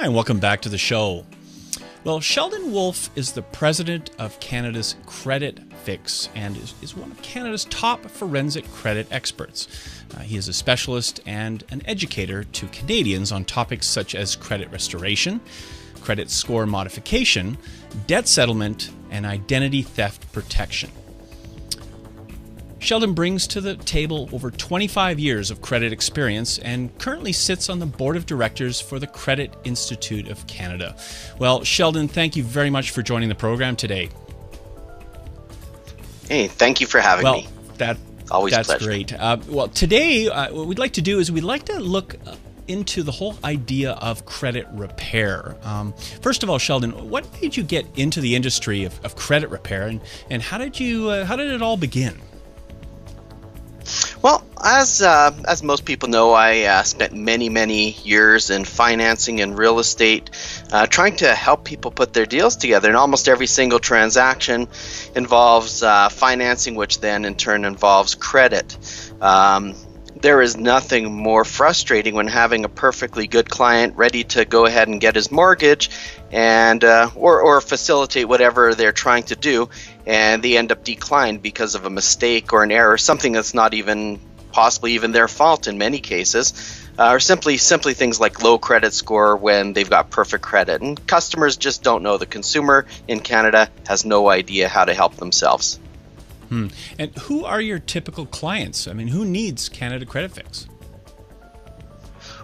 Hi, and welcome back to the show. Well, Sheldon Wolf is the president of Canada's Credit Fix and is one of Canada's top forensic credit experts. He is a specialist and an educator to Canadians on topics such as credit restoration, credit score modification, debt settlement, and identity theft protection. Sheldon brings to the table over 25 years of credit experience and currently sits on the board of directors for the Credit Institute of Canada. Well, Sheldon, thank you very much for joining the program today. Hey, thank you for having me. Always that's a pleasure. Great. Well, today what we'd like to do is we'd like to look into the whole idea of credit repair. First of all, Sheldon, what made you get into the industry of credit repair, and how did it all begin? Well, as most people know, I spent many years in financing and real estate, trying to help people put their deals together. And almost every single transaction involves financing, which then in turn involves credit. There is nothing more frustrating when having a perfectly good client ready to go ahead and get his mortgage and or facilitate whatever they're trying to do, and they end up declined because of a mistake or an error, something that's not even possibly even their fault in many cases, or simply things like low credit score when they've got perfect credit. And customers just don't know. The consumer in Canada has no idea how to help themselves. And who are your typical clients? I mean, who needs Canada Credit Fix?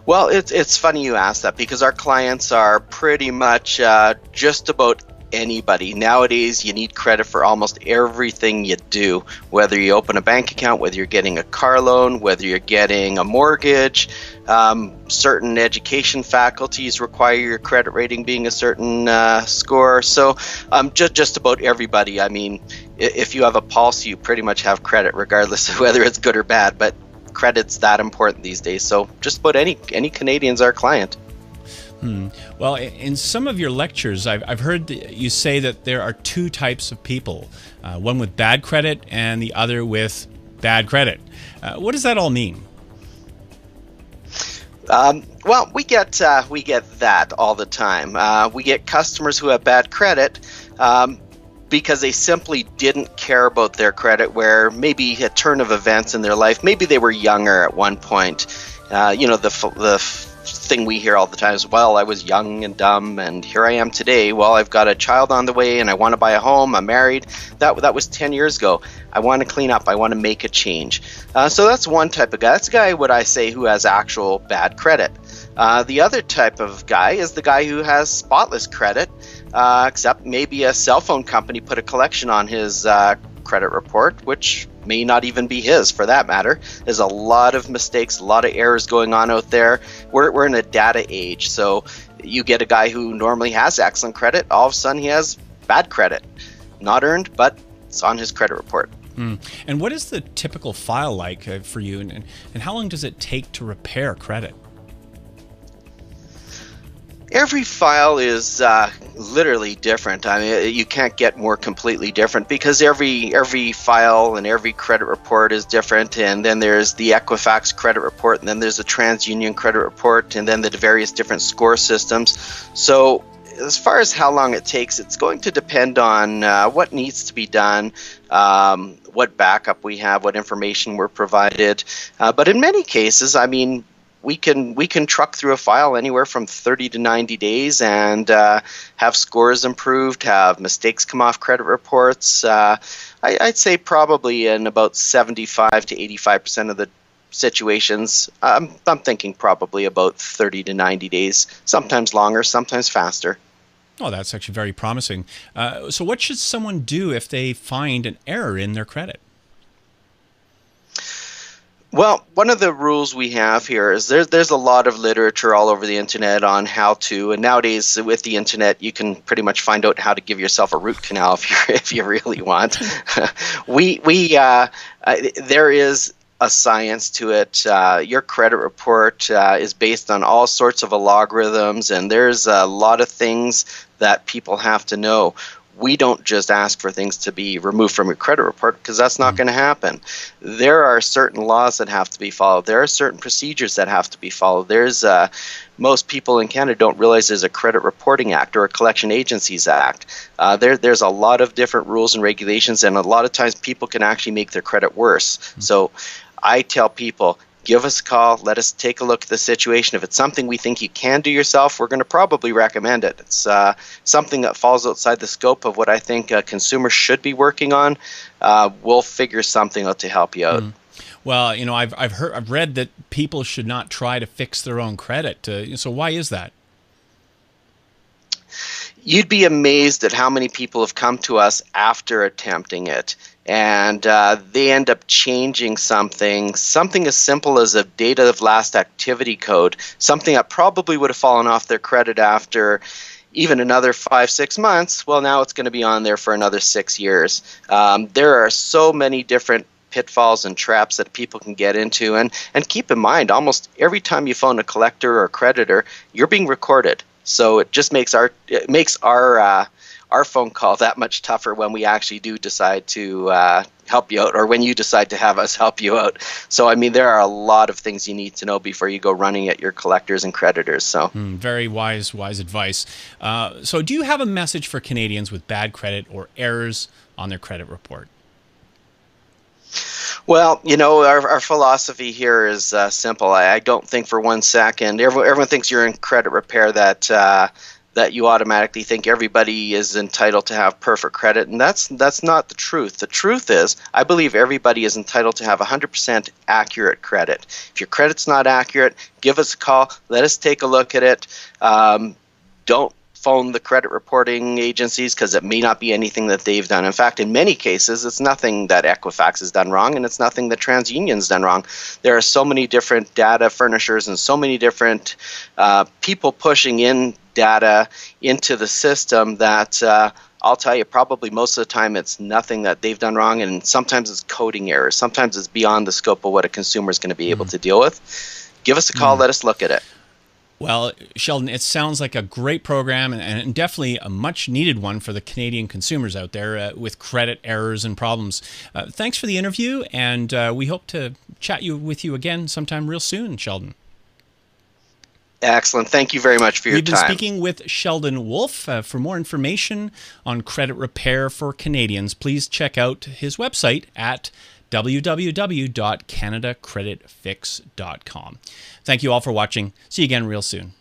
Well, it's funny you ask that, because our clients are pretty much just about anybody. Nowadays, you need credit for almost everything you do, whether you open a bank account, whether you're getting a car loan, whether you're getting a mortgage. Certain education faculties require your credit rating being a certain score. So just about everybody. I mean, if you have a pulse, you pretty much have credit, regardless of whether it's good or bad. But credit's that important these days. So just about any Canadian's our client. Well, in some of your lectures, I've heard you say that there are two types of people, one with bad credit and the other with bad credit. What does that all mean? Well, we get that all the time. We get customers who have bad credit because they simply didn't care about their credit, where maybe a turn of events in their life, maybe they were younger at one point. The thing we hear all the time is, well, I was young and dumb and here I am today. Well, I've got a child on the way and I want to buy a home. I'm married. That was 10 years ago. I want to clean up. I want to make a change. So that's one type of guy. That's a guy, would I say, who has actual bad credit. The other type of guy is the guy who has spotless credit, except maybe a cell phone company put a collection on his credit report, which may not even be his, for that matter. There's a lot of mistakes, a lot of errors going on out there. We're in a data age, so you get a guy who normally has excellent credit, all of a sudden he has bad credit. Not earned, but it's on his credit report. And what is the typical file like for you, and how long does it take to repair credit? Every file is literally different. I mean, you can't get more completely different, because every file and every credit report is different. And then there's the Equifax credit report, and then there's the TransUnion credit report, and then the various different score systems. So as far as how long it takes, it's going to depend on what needs to be done, what backup we have, what information we're provided. But in many cases, I mean, we can truck through a file anywhere from 30 to 90 days and have scores improved, have mistakes come off credit reports. I'd say probably in about 75 to 85% of the situations, I'm thinking probably about 30 to 90 days, sometimes longer, sometimes faster. Oh, that's actually very promising. So what should someone do if they find an error in their credit? Well, one of the rules we have here is there's a lot of literature all over the internet on how to, and nowadays with the internet you can pretty much find out how to give yourself a root canal if you really want. There is a science to it. Your credit report is based on all sorts of algorithms, and there's a lot of things that people have to know. we don't just ask for things to be removed from your credit report, because that's not going to happen. There are certain laws that have to be followed. There are certain procedures that have to be followed. There's most people in Canada don't realize there's a Credit Reporting Act or a Collection Agencies Act. There's a lot of different rules and regulations, and a lot of times people can actually make their credit worse. So I tell people, give us a call. Let us take a look at the situation. If it's something we think you can do yourself, we're going to probably recommend it. It's something that falls outside the scope of what I think consumers should be working on. We'll figure something out to help you out. Well, you know, I've read that people should not try to fix their own credit. So why is that? You'd be amazed at how many people have come to us after attempting it, and they end up changing something as simple as a date of last activity code, something that probably would have fallen off their credit after even another 5-6 months. Well, now it's going to be on there for another 6 years. There are so many different pitfalls and traps that people can get into, and keep in mind, almost every time you phone a collector or creditor, you're being recorded. So it just makes our phone call that much tougher when we actually do decide to help you out, or when you decide to have us help you out. So I mean, there are a lot of things you need to know before you go running at your collectors and creditors. So very wise advice. So do you have a message for Canadians with bad credit or errors on their credit report? Well, you know, our philosophy here is simple. I don't think for 1 second, everyone thinks you're in credit repair that you automatically think everybody is entitled to have perfect credit, and that's not the truth. The truth is, I believe everybody is entitled to have 100% accurate credit. If your credit's not accurate, give us a call. Let us take a look at it. Don't phone the credit reporting agencies, because it may not be anything that they've done. In fact, in many cases, it's nothing that Equifax has done wrong, and it's nothing that TransUnion's done wrong. There are so many different data furnishers and so many different people pushing in data into the system that I'll tell you, probably most of the time it's nothing that they've done wrong, and sometimes it's coding errors. Sometimes it's beyond the scope of what a consumer is going to be able to deal with. Give us a call. Let us look at it. Well, Sheldon, it sounds like a great program, and definitely a much-needed one for the Canadian consumers out there with credit errors and problems. Thanks for the interview, and we hope to chat with you again sometime real soon, Sheldon. Excellent. Thank you very much for your time. We've been speaking with Sheldon Wolf. For more information on credit repair for Canadians, please check out his website at www.canadacreditfix.com. Thank you all for watching. See you again real soon.